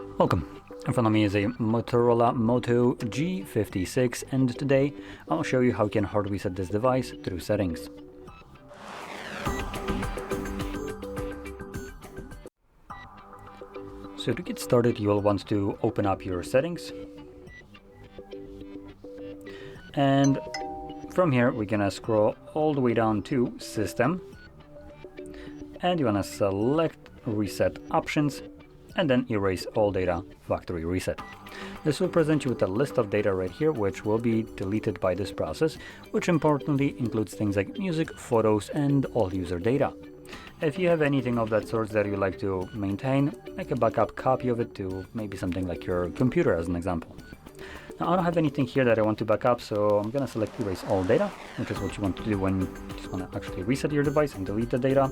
Welcome. In front of me is a Motorola Moto G56, and today I'll show you how you can hard reset this device through settings. So to get started, you'll want to open up your settings, and from here we're gonna scroll all the way down to System, and you wanna select Reset Options, and then erase all data, factory reset. This will present you with a list of data right here, which will be deleted by this process, which importantly includes things like music, photos, and all user data. If you have anything of that sort that you like to maintain, make a backup copy of it to maybe something like your computer as an example. Now I don't have anything here that I want to back up, so I'm gonna select erase all data, which is what you want to do when you just wanna actually reset your device and delete the data.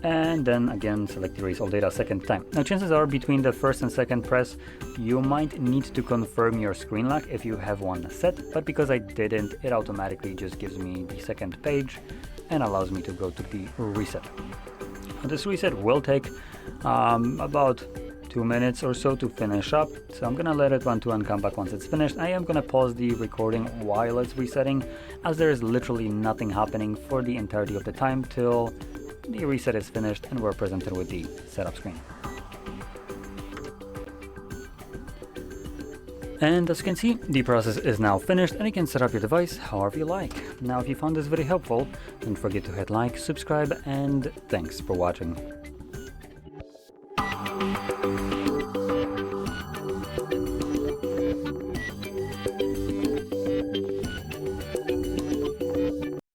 And then again select erase all data a second time. Now chances are between the first and second press you might need to confirm your screen lock if you have one set, but because I didn't, it automatically just gives me the second page and allows me to go to the reset. Now, this reset will take about 2 minutes or so to finish up, so I'm gonna let it run to and come back once it's finished. I am gonna pause the recording while it's resetting, as there is literally nothing happening for the entirety of the time till the reset is finished and we're presented with the setup screen. And as you can see, the process is now finished and you can set up your device however you like. Now if you found this video helpful, don't forget to hit like, subscribe, and thanks for watching.